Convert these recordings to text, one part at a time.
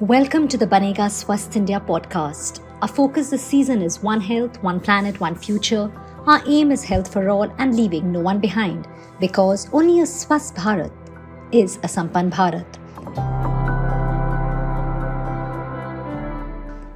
Welcome to the Banega Swasth India podcast. Our focus this season is One Health, One Planet, One Future. Our aim is health for all and leaving no one behind, because only a Swasth Bharat is a Sampann Bharat.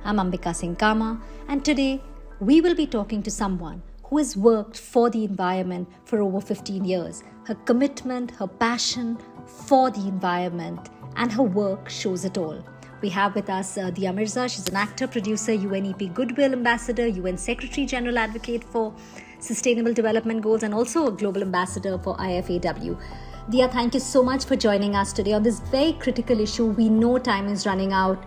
I'm Ambika Singh Kama, and today we will be talking to someone who has worked for the environment for over 15 years. Her commitment, her passion for the environment, and her work shows it all. We have with us Mirza. She's an actor, producer, UNEP Goodwill ambassador, UN Secretary General Advocate for Sustainable Development Goals, and also a global ambassador for IFAW. Dia, thank you so much for joining us today on this very critical issue. We know time is running out.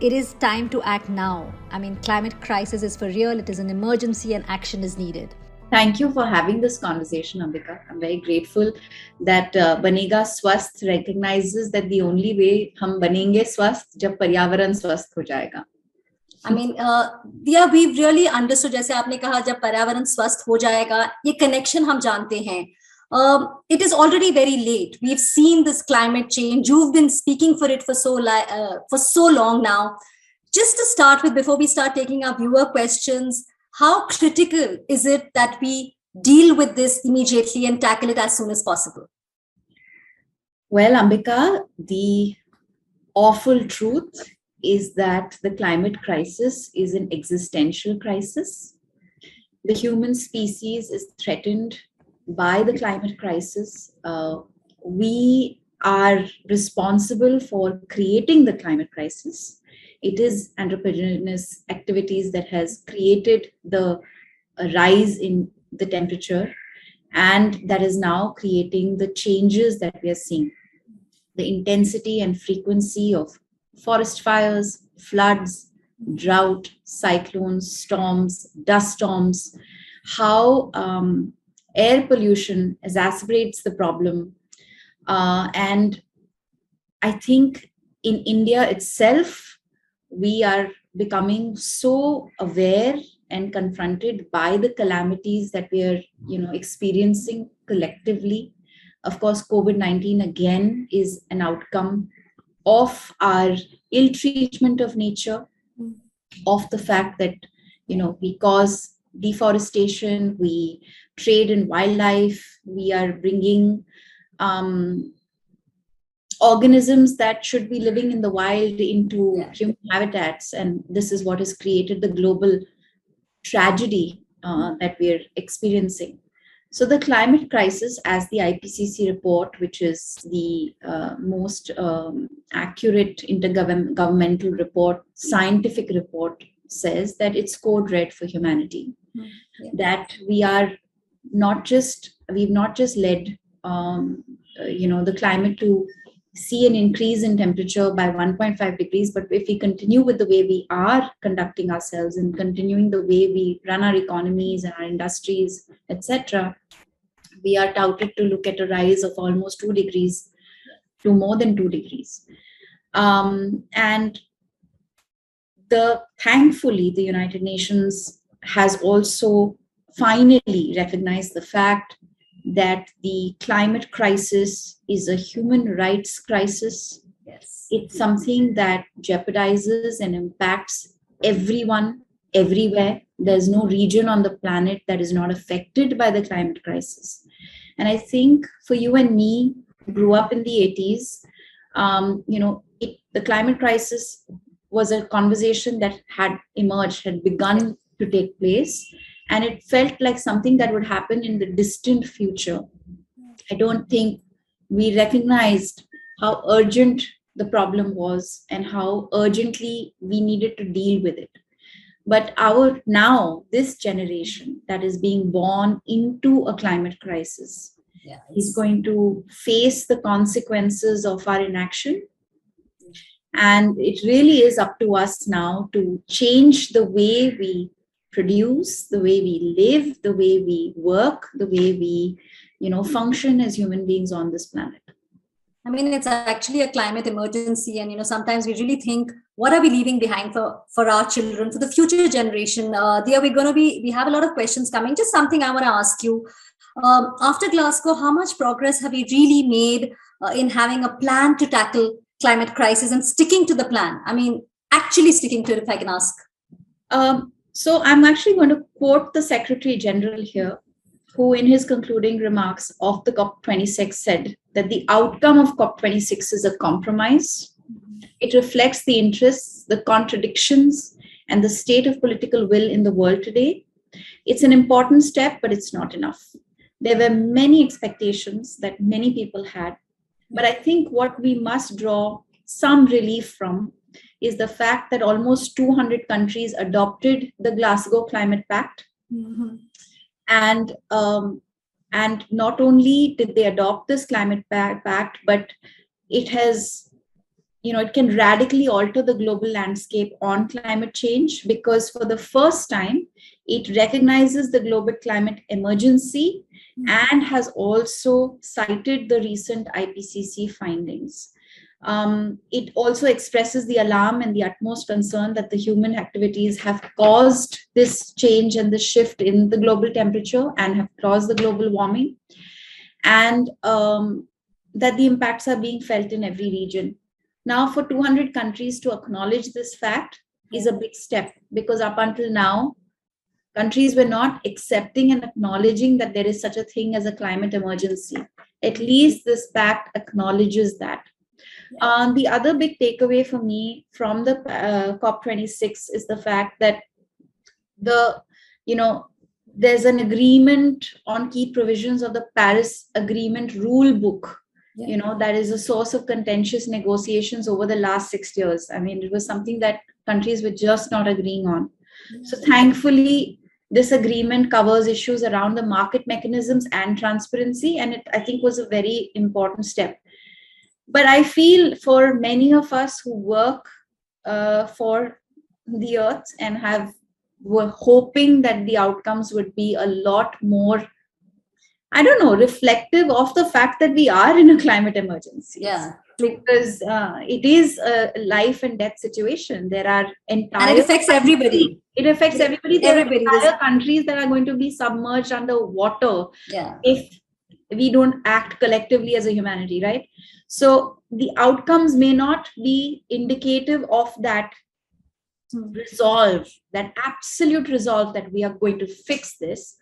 It is time to act now. I mean, climate crisis is for real. It is an emergency and action is needed. Thank you for having this conversation, Ambika. I'm very grateful that Banega Swasth recognizes that the only way hum banenge swasth jab paryavaran swasth ho jayega. I mean, Dia, we've really understood, जैसे आपने कहा जब पर्यावरण स्वस्थ हो जाएगा, ये connection हम जानते हैं. It is already very late. We've seen this climate change. You've been speaking for it for so long now. Just to start with, before we start taking our viewer questions, how critical is it that we deal with this immediately and tackle it as soon as possible? Well, Ambika, the awful truth is that the climate crisis is an existential crisis. The human species is threatened by the climate crisis. We are responsible for creating the climate crisis. It is anthropogenous activities that has created the rise in the temperature, and that is now creating the changes that we are seeing. The intensity and frequency of forest fires, floods, drought, cyclones, storms, dust storms, how air pollution exacerbates the problem. And I think in India itself, we are becoming so aware and confronted by the calamities that we are, experiencing collectively. Of course, COVID-19 again is an outcome of our ill treatment of nature, of the fact that, we cause deforestation, we trade in wildlife, we are bringing organisms that should be living in the wild into human habitats, and this is what has created the global tragedy that we are experiencing. So the climate crisis, as the IPCC report, which is the most accurate intergovernmental report, scientific report, says that it's code red for humanity. That we've not just led the climate to see an increase in temperature by 1.5 degrees, but if we continue with the way we are conducting ourselves and continuing the way we run our economies and our industries, etc., we are touted to look at a rise of almost 2 degrees to more than 2 degrees. And thankfully, the United Nations has also finally recognized the fact that the climate crisis is a human rights crisis. Yes. It's something that jeopardizes and impacts everyone, everywhere. There's no region on the planet that is not affected by the climate crisis. And I think for you and me, who grew up in the 80s, the climate crisis was a conversation that had emerged, had begun to take place. And it felt like something that would happen in the distant future. I don't think we recognized how urgent the problem was and how urgently we needed to deal with it. But this generation that is being born into a climate crisis is going to face the consequences of our inaction. And it really is up to us now to change the way we produce, the way we live, the way we work, the way we, function as human beings on this planet. I mean, it's actually a climate emergency. And, sometimes we really think, what are we leaving behind for our children, for the future generation? We have a lot of questions coming. Just something I want to ask you. After Glasgow, how much progress have we really made in having a plan to tackle climate crisis and sticking to the plan? I mean, actually sticking to it, if I can ask. So I'm actually going to quote the Secretary General here, who in his concluding remarks of the COP26 said that the outcome of COP26 is a compromise. It reflects the interests, the contradictions, and the state of political will in the world today. It's an important step, but it's not enough. There were many expectations that many people had, but I think what we must draw some relief from is the fact that almost 200 countries adopted the Glasgow Climate Pact. Mm-hmm. And not only did they adopt this climate pact, but it has, it can radically alter the global landscape on climate change, because for the first time, it recognizes the global climate emergency and has also cited the recent IPCC findings. It also expresses the alarm and the utmost concern that the human activities have caused this change and the shift in the global temperature and have caused the global warming, and that the impacts are being felt in every region. Now, for 200 countries to acknowledge this fact is a big step, because up until now, countries were not accepting and acknowledging that there is such a thing as a climate emergency. At least this pact acknowledges that. The other big takeaway for me from the COP26 is the fact that there's an agreement on key provisions of the Paris Agreement rule book. That is a source of contentious negotiations over the last 6 years. I mean, it was something that countries were just not agreeing on. So thankfully, this agreement covers issues around the market mechanisms and transparency, and it, I think, was a very important step. But I feel for many of us who work for the earth and were hoping that the outcomes would be a lot more, reflective of the fact that we are in a climate emergency. Yeah. Because it is a life and death situation. There are entire... And it affects everybody. It affects everybody. There are entire countries that are going to be submerged under water if we don't act collectively as a humanity, right? So the outcomes may not be indicative of that resolve, that absolute resolve that we are going to fix this.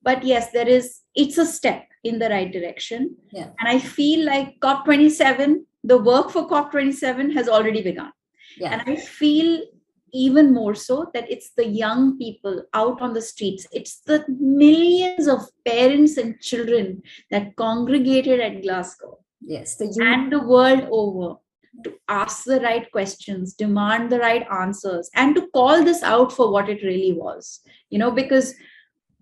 But yes, it's a step in the right direction. And I feel like COP27, the work for COP27 has already begun. And I feel even more so that it's the young people out on the streets. It's the millions of parents and children that congregated at Glasgow. And the world over, to ask the right questions, demand the right answers, and to call this out for what it really was. Because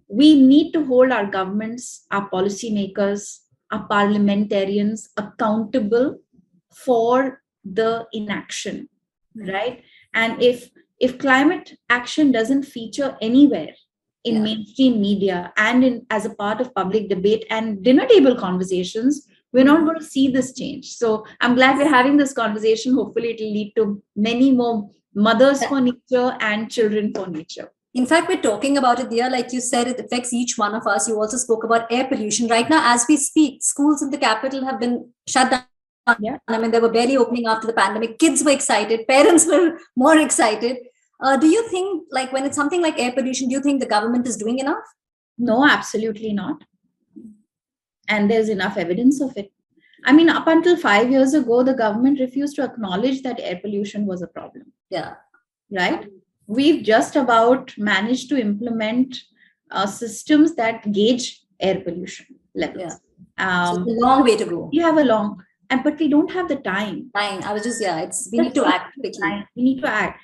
we need to hold our governments, our policymakers, our parliamentarians accountable for the inaction, right? And if climate action doesn't feature anywhere in mainstream media and as a part of public debate and dinner table conversations, we're not going to see this change. So I'm glad we're having this conversation. Hopefully it will lead to many more mothers for nature and children for nature. In fact, we're talking about it there. Like you said, it affects each one of us. You also spoke about air pollution. Right now, as we speak, schools in the capital have been shut down. I mean, they were barely opening after the pandemic. Kids were excited. Parents were more excited. Do you think, like, when it's something like air pollution, do you think the government is doing enough? No, absolutely not. And there's enough evidence of it. I mean, up until 5 years ago, the government refused to acknowledge that air pollution was a problem. Right? We've just about managed to implement systems that gauge air pollution levels. So it's a long way to go. We have but we don't have the time. I was just, we need to act quickly. We need to act.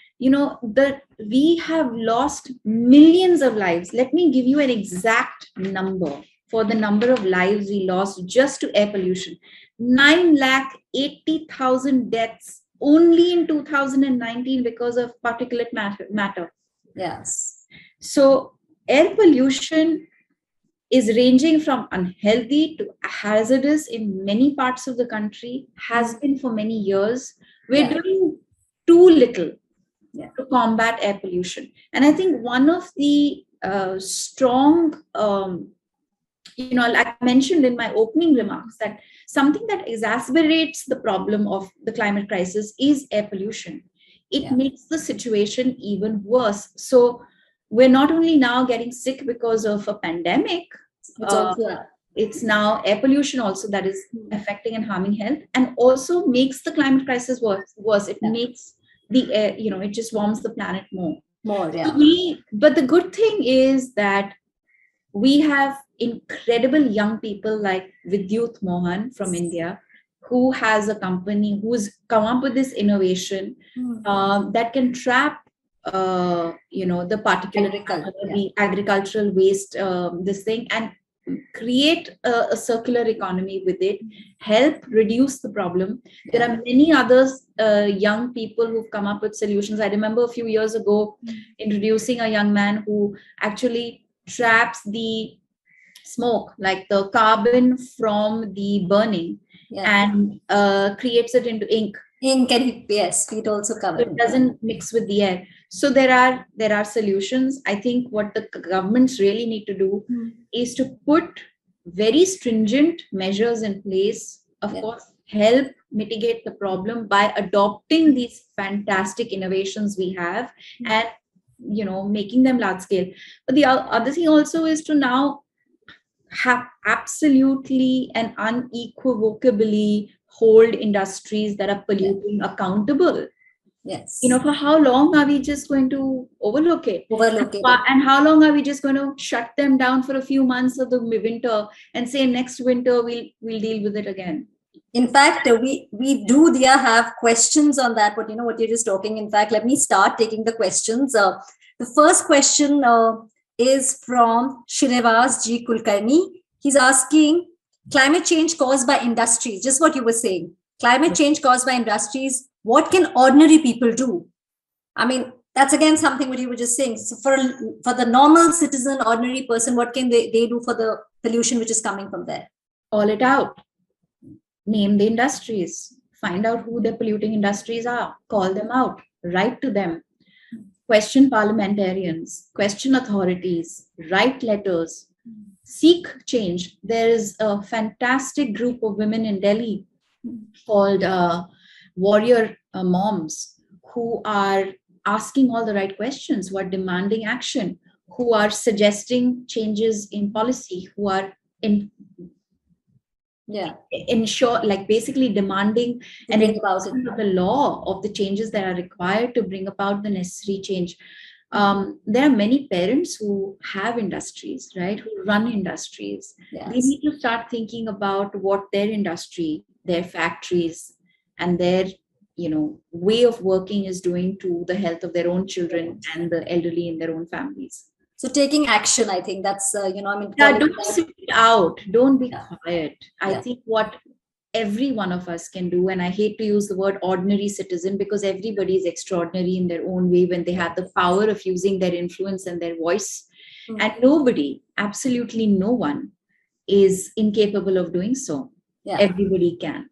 We have lost millions of lives. Let me give you an exact number for the number of lives we lost just to air pollution. 980,000 deaths only in 2019 because of particulate matter. So air pollution is ranging from unhealthy to hazardous in many parts of the country, has been for many years. We're doing too little to combat air pollution. And I think one of the strong like I mentioned in my opening remarks, that something that exacerbates the problem of the climate crisis is air pollution. It makes the situation even worse. So we're not only now getting sick because of a pandemic, It's also it's now air pollution also that is affecting and harming health, and also makes the climate crisis worse. It makes the air, it just warms the planet more. more. But the good thing is that we have incredible young people like Vidyut Mohan from India, who has a company who's come up with this innovation that can trap, the the agricultural waste, this thing, and create a circular economy with it, help reduce the problem. There are many others, young people who've come up with solutions. I remember a few years ago introducing a young man who actually traps the smoke, like the carbon from the burning, and creates it into ink. Ink and it also covers. So it doesn't mix with the air. So there are solutions. I think what the governments really need to do is to put very stringent measures in place. Of course, help mitigate the problem by adopting these fantastic innovations we have, and making them large scale. But the other thing also is to now have absolutely and unequivocally hold industries that are polluting accountable. Yes. For how long are we just going to overlook it? And how long are we just going to shut them down for a few months of the winter and say next winter we'll deal with it again? In fact, we do have questions on that, but what you're just talking. In fact, let me start taking the questions. The first question is from Srinivas G. Kulkarni. He's asking, climate change caused by industries, just what you were saying. Climate change caused by industries, what can ordinary people do? I mean, that's again something what you were just saying. So for the normal citizen, ordinary person, what can they do for the pollution which is coming from there? Call it out. Name the industries. Find out who the polluting industries are. Call them out. Write to them. Question parliamentarians. Question authorities. Write letters. Seek change. There is a fantastic group of women in Delhi called Warrior Moms, who are asking all the right questions, who are demanding action, who are suggesting changes in policy, who are basically demanding an enforcement of the law of the changes that are required to bring about the necessary change. There are many parents who have industries, right, who run industries. They need to start thinking about what their industry, their factories, and their way of working is doing to the health of their own children and the elderly in their own families. So taking action, I think that's don't sit out, don't be quiet. I think what every one of us can do, and I hate to use the word ordinary citizen, because everybody is extraordinary in their own way when they have the power of using their influence and their voice, and nobody, absolutely no one, is incapable of doing so. Everybody can.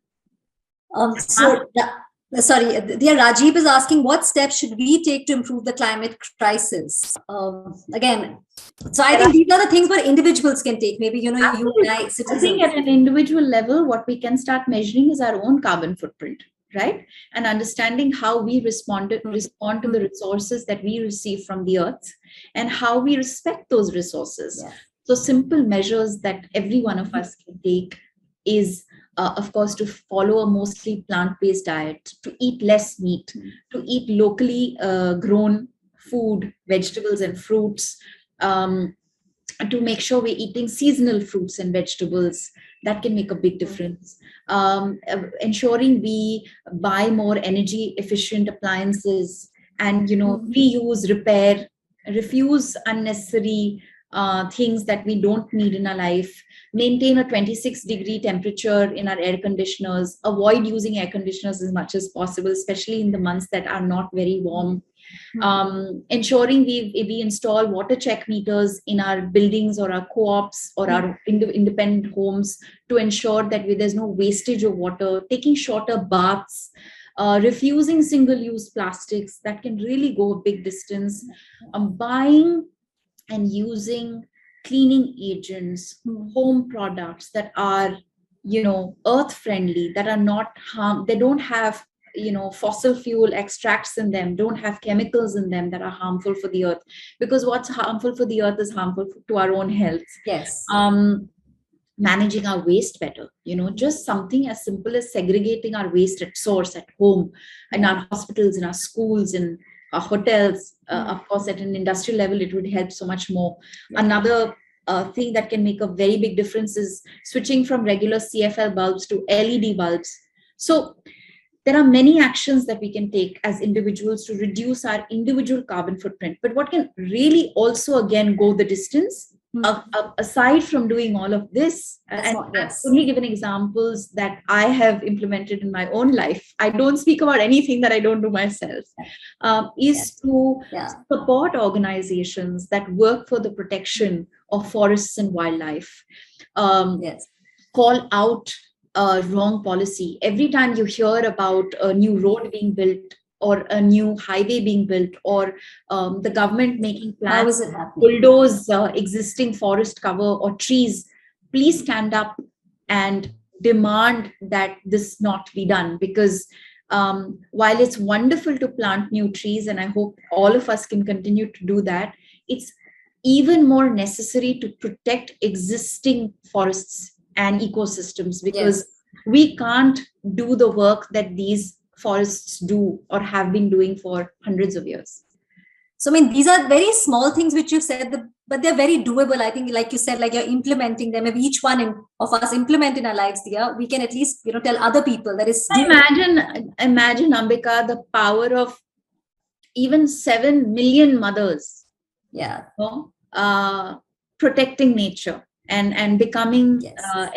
Sorry, dear Rajiv is asking, what steps should we take to improve the climate crisis? Again, so I think these are the things where individuals can take. Maybe, you and I, citizens. I think at an individual level, what we can start measuring is our own carbon footprint, right? And understanding how we respond to the resources that we receive from the earth, and how we respect those resources. So simple measures that every one of us can take is, of course, to follow a mostly plant-based diet, to eat less meat, to eat locally grown food, vegetables and fruits, to make sure we're eating seasonal fruits and vegetables. That can make a big difference. Ensuring we buy more energy efficient appliances, and reuse, repair, refuse unnecessary things that we don't need in our life. Maintain a 26-degree temperature in our air conditioners. Avoid using air conditioners as much as possible, especially in the months that are not very warm. Ensuring we install water check meters in our buildings or our co-ops or our independent homes to ensure that there's no wastage of water. Taking shorter baths. Refusing single-use plastics. That can really go a big distance. Buying and using cleaning agents, home products that are, earth friendly, that are not harm, they don't have, fossil fuel extracts in them, don't have chemicals in them that are harmful for the earth. Because what's harmful for the earth is harmful to our own health. Yes. Managing our waste better, just something as simple as segregating our waste at source, at home, in our hospitals, in our schools, in our hotels. Of course, at an industrial level, it would help so much more. Another thing that can make a very big difference is switching from regular CFL bulbs to LED bulbs. So there are many actions that we can take as individuals to reduce our individual carbon footprint. But what can really also again go the distance, aside from doing all of this, and I've only given examples that I have implemented in my own life, I don't speak about anything that I don't do myself, is to support organizations that work for the protection of forests and wildlife. Call out wrong policy. Every time you hear about a new road being built or a new highway being built, or the government making plans to bulldoze existing forest cover or trees, please stand up and demand that this not be done. Because while it's wonderful to plant new trees, and I hope all of us can continue to do that, it's even more necessary to protect existing forests and ecosystems, because we can't do the work that these forests do or have been doing for hundreds of years. So, I mean, these are very small things which you've said, but they're very doable. I think, like you said, like you're implementing them. If each one of us implement in our lives, we can at least, tell other people that is. Imagine, Ambika, the power of even 7 million mothers. Protecting nature and becoming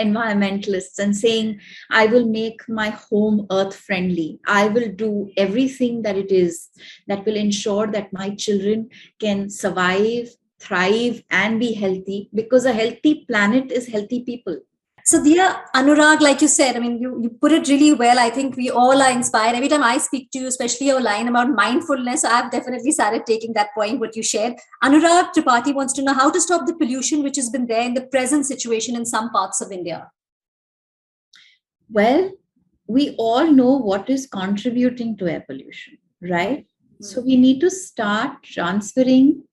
environmentalists and saying, I will make my home earth friendly. I will do everything that it is that will ensure that my children can survive, thrive, and be healthy, because a healthy planet is healthy people. So, dear Anurag, like you said, I mean, you put it really well. I think we all are inspired. Every time I speak to you, especially your line about mindfulness, I've definitely started taking that point, what you shared. Anurag Tripathi wants to know how to stop the pollution which has been there in the present situation in some parts of India. Well, we all know what is contributing to air pollution, right? So we need to start transferring,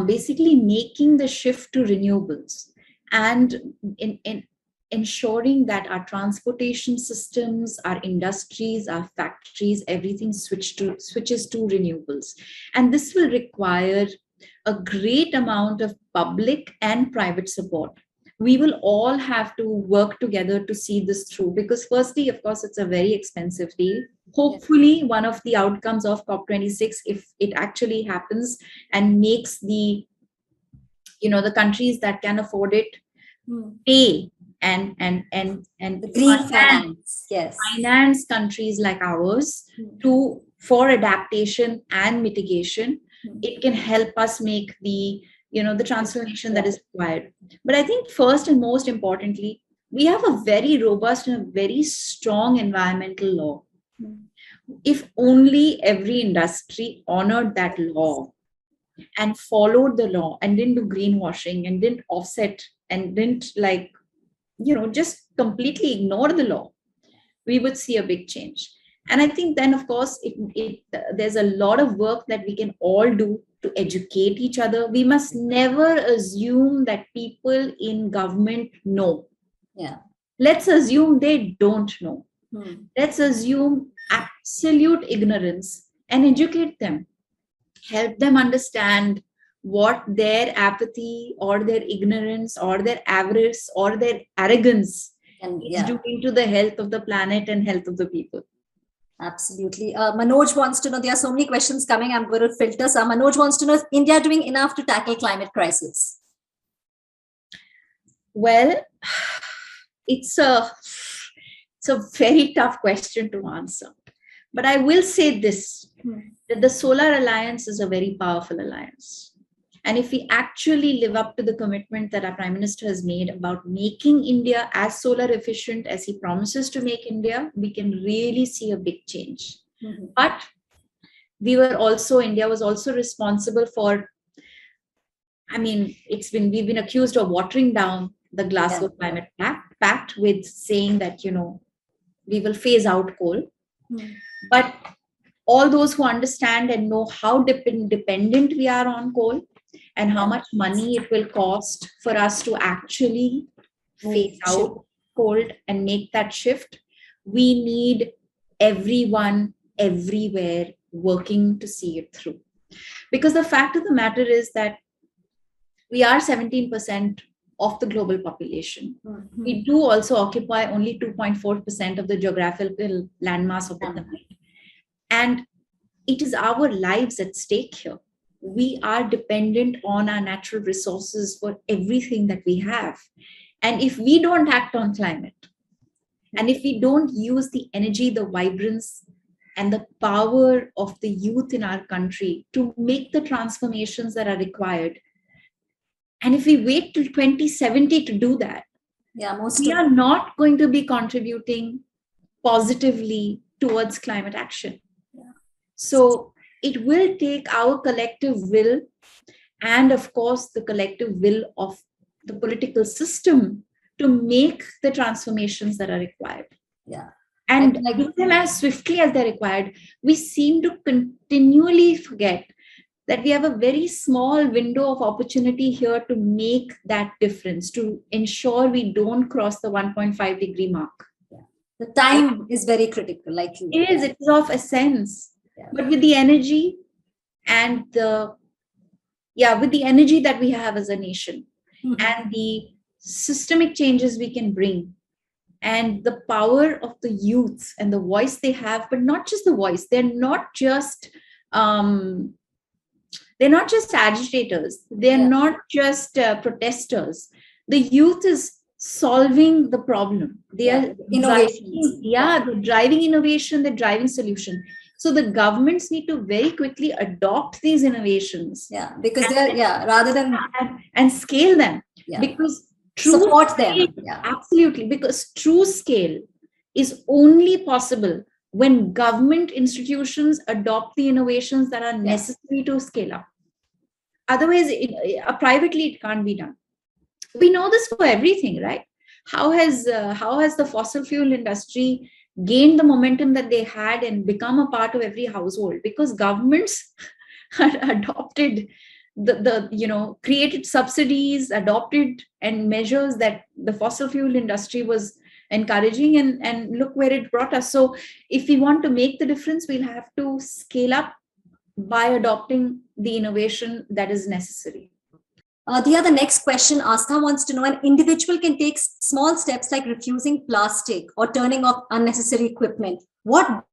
basically making the shift to renewables, and in ensuring that our transportation systems, our industries, our factories, everything switches to renewables. And this will require a great amount of public and private support. We will all have to work together to see this through, because firstly, of course, it's a very expensive deal. Hopefully, one of the outcomes of COP26, if it actually happens and makes the countries that can afford it pay and the green finance countries like ours for adaptation and mitigation, it can help us make the transformation that is required. But I think first and most importantly, we have a very robust and a very strong environmental law. If only every industry honored that law and followed the law and didn't do greenwashing and didn't offset and didn't just completely ignore the law, we would see a big change. And I think then, of course, there's a lot of work that we can all do to educate each other. We must never assume that people in government know. Let's assume they don't know. Let's assume absolute ignorance and educate them. Help them understand what their apathy or their ignorance or their avarice or their arrogance is doing to the health of the planet and health of the people. Absolutely. Manoj wants to know, there are so many questions coming. I'm going to filter some. Manoj wants to know, is India doing enough to tackle climate crisis? Well, it's a very tough question to answer. But I will say this, that the Solar Alliance is a very powerful alliance. And if we actually live up to the commitment that our Prime Minister has made about making India as solar efficient as he promises to make India, we can really see a big change. But India was also responsible for I mean, we've been accused of watering down the Glasgow Climate Pact with saying that, we will phase out coal. But all those who understand and know how dependent we are on coal and how much money it will cost for us to actually phase out coal and make that shift, we need everyone everywhere working to see it through. Because the fact of the matter is that we are 17% of the global population. Mm-hmm. We do also occupy only 2.4% of the geographical landmass of the planet. And it is our lives at stake here. We are dependent on our natural resources for everything that we have. And if we don't act on climate, and if we don't use the energy, the vibrance, and the power of the youth in our country to make the transformations that are required, and if we wait till 2070 to do that, we are not going to be contributing positively towards climate action. Yeah. So it will take our collective will and, of course, the collective will of the political system to make the transformations that are required. Yeah. And do them as swiftly as they're required. We seem to continually forget that we have a very small window of opportunity here to make that difference, to ensure we don't cross the 1.5 degree mark. Yeah. The time is very critical, like you. It is of essence. Yeah. But with the energy and with the energy that we have as a nation, mm-hmm. and the systemic changes we can bring, and the power of the youth and the voice they have, but not just the voice, they're not just agitators. They're not just protesters. The youth is solving the problem. They are innovation. They're driving innovation. They're driving solution. So the governments need to very quickly adopt these innovations. Yeah, because rather than and scale them. Yeah. Because support them. Yeah. Absolutely, because true scale is only possible when government institutions adopt the innovations that are necessary to scale up. Otherwise, privately, it can't be done. We know this for everything, right? How has the fossil fuel industry gained the momentum that they had and become a part of every household? Because governments adopted created subsidies, adopted and measures that the fossil fuel industry was encouraging, and look where it brought us. So if we want to make the difference, we'll have to scale up by adopting the innovation that is necessary. The next question, Astha wants to know, an individual can take small steps like refusing plastic or turning off unnecessary equipment. What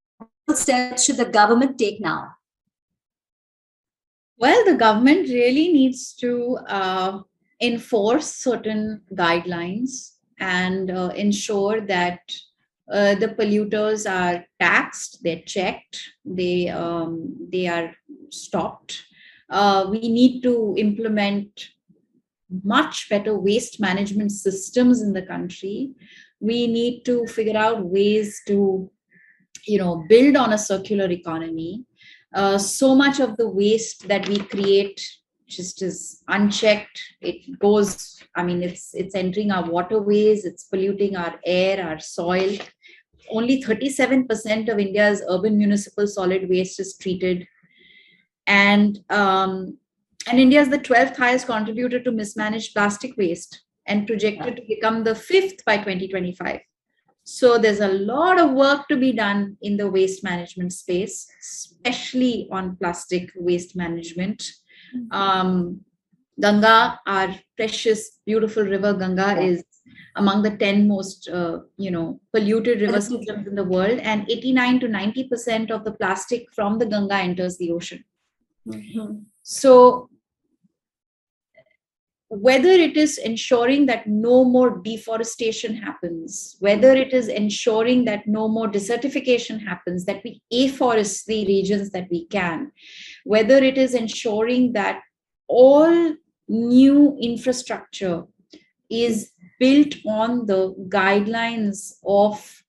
steps should the government take now? Well, the government really needs to enforce certain guidelines and ensure that the polluters are taxed, they're checked, they are stopped. We need to implement much better waste management systems in the country. We need to figure out ways to, build on a circular economy. So much of the waste that we create just is unchecked. It goes, it's entering our waterways, it's polluting our air, our soil. Only 37% of India's urban municipal solid waste is treated. And India is the 12th highest contributor to mismanaged plastic waste and projected to become the 5th by 2025. So there's a lot of work to be done in the waste management space, especially on plastic waste management. Ganga, our precious, beautiful river Ganga, is among the 10 most, polluted river systems in the world, and 89 to 90% of the plastic from the Ganga enters the ocean. Mm-hmm. So whether it is ensuring that no more deforestation happens, whether it is ensuring that no more desertification happens, that we afforest the regions that we can, whether it is ensuring that all new infrastructure is built on the guidelines of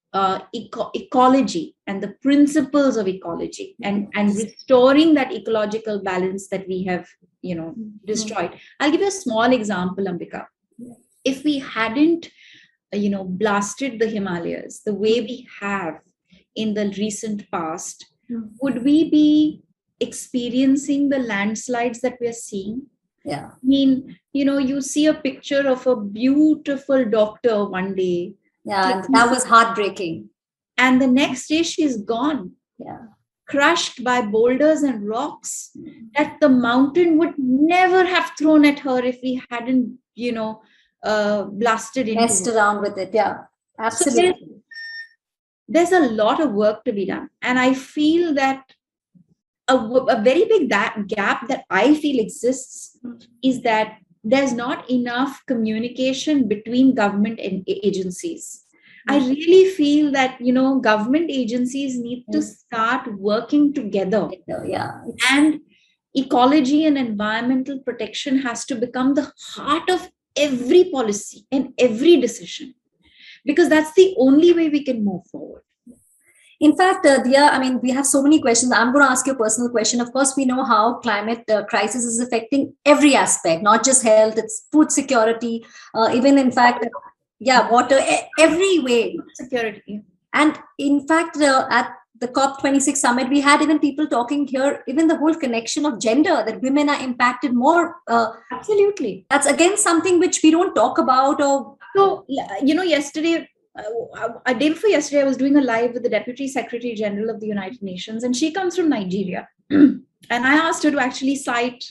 ecology and the principles of ecology, and restoring that ecological balance that we have destroyed. I'll give you a small example, Ambika. If we hadn't blasted the Himalayas the way we have in the recent past, would we be experiencing the landslides that we are seeing? Yeah. I mean, you see a picture of a beautiful doctor one day. Yeah, and that was heartbreaking. And the next day she's gone. Yeah. Crushed by boulders and rocks that the mountain would never have thrown at her if we hadn't, blasted into Messed around with it. Yeah, absolutely. So there's a lot of work to be done. And I feel that a very big gap that I feel exists is that there's not enough communication between government and agencies. I really feel that, government agencies need to start working together. Yeah. And ecology and environmental protection has to become the heart of every policy and every decision, because that's the only way we can move forward. In fact, Diya, we have so many questions. I'm going to ask you a personal question. Of course, we know how climate crisis is affecting every aspect, not just health, it's food security, even in fact, water, every way. Security. And in fact, at the COP26 summit, we had even people talking here, even the whole connection of gender, that women are impacted more. Absolutely. That's again something which we don't talk about. So, yesterday, a day before yesterday, I was doing a live with the Deputy Secretary General of the United Nations, and she comes from Nigeria. And I asked her to actually cite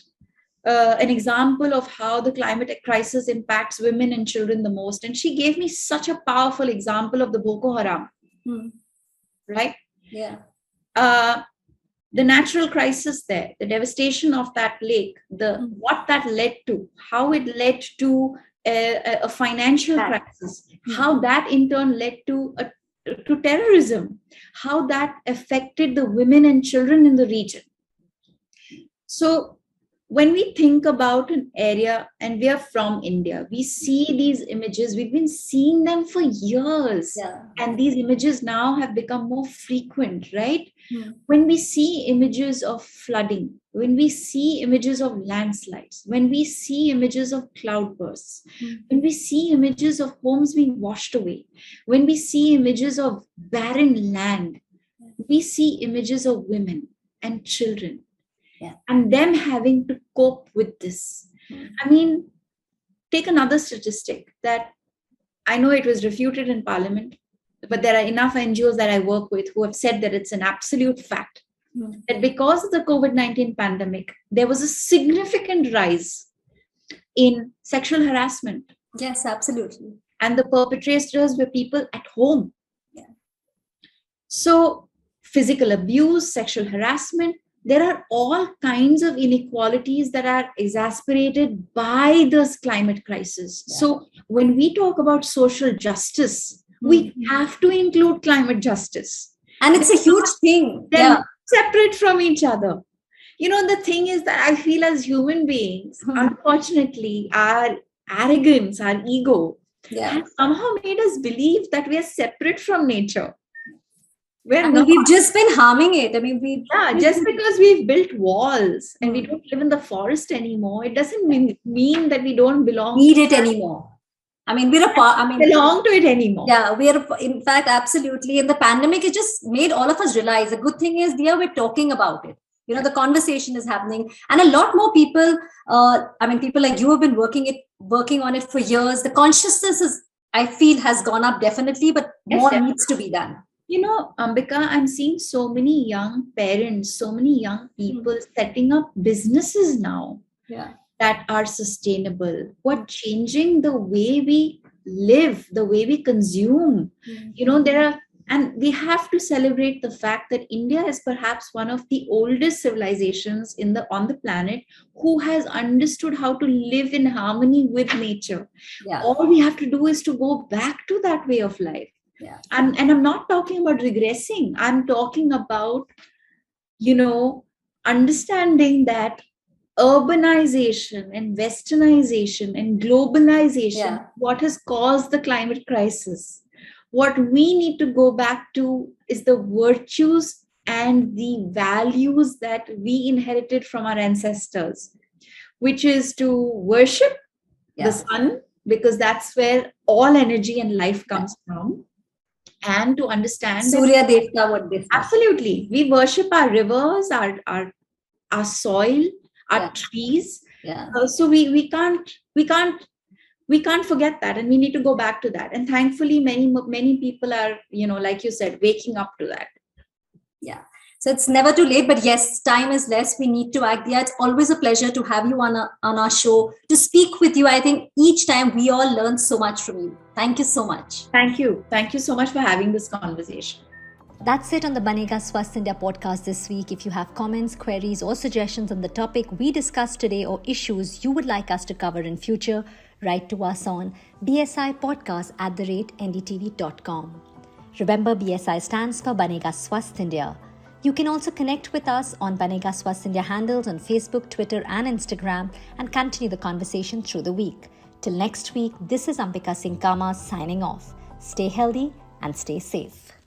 an example of how the climate crisis impacts women and children the most. And she gave me such a powerful example of the Boko Haram. Right? Yeah. The natural crisis there, the devastation of that lake, what that led to, how it led to a financial crisis, how that in turn led to terrorism, how that affected the women and children in the region. So when we think about an area, and we are from India, we see these images, we've been seeing them for years. And these images now have become more frequent, right? When we see images of flooding, when we see images of landslides, when we see images of cloudbursts, when we see images of homes being washed away, when we see images of barren land, we see images of women and children. And them having to cope with this. Take another statistic that I know it was refuted in Parliament, but there are enough NGOs that I work with who have said that it's an absolute fact that because of the COVID-19 pandemic, there was a significant rise in sexual harassment. Yes, absolutely. And the perpetrators were people at home. So physical abuse, sexual harassment, there are all kinds of inequalities that are exacerbated by this climate crisis. So when we talk about social justice, we have to include climate justice. And it's a huge thing. They're separate from each other. The thing is that I feel as human beings, unfortunately, our arrogance, our ego, has somehow made us believe that we are separate from nature. We've just been harming it. Just because we've built walls and we don't live in the forest anymore, it doesn't mean that we don't need it anymore. Belong to it anymore. Yeah, we're in fact absolutely. And the pandemic, it just made all of us realize. The good thing is, we're talking about it. The conversation is happening, and a lot more people. People like you have been working on it for years. The consciousness I feel, has gone up definitely, but more needs to be done. Ambika, I'm seeing so many young parents, so many young people setting up businesses now that are sustainable, who are changing the way we live, the way we consume. And we have to celebrate the fact that India is perhaps one of the oldest civilizations on the planet who has understood how to live in harmony with nature. All we have to do is to go back to that way of life. And I'm not talking about regressing. I'm talking about, understanding that urbanization and westernization and globalization, what has caused the climate crisis. What we need to go back to is the virtues and the values that we inherited from our ancestors. which is to worship the sun, because that's where all energy and life comes from, and to understand that Surya Devta, what they say. absolutely we worship our rivers, our soil, our trees. So we can't forget that, and we need to go back to that. And thankfully, many people are, like you said, waking up to that. Yeah. So it's never too late, but yes, time is less. We need to act. Yeah, it's always a pleasure to have you on our show, to speak with you. I think each time we all learn so much from you. Thank you so much. Thank you. Thank you so much for having this conversation. That's it on the Banega Swasth India podcast this week. If you have comments, queries, or suggestions on the topic we discussed today, or issues you would like us to cover in future, write to us on bsipodcast@ndtv.com. Remember, BSI stands for Banega Swasth India. You can also connect with us on Banega Swasth India handles on Facebook, Twitter, and Instagram, and continue the conversation through the week. Till next week, this is Ambika Singh Kama signing off. Stay healthy and stay safe.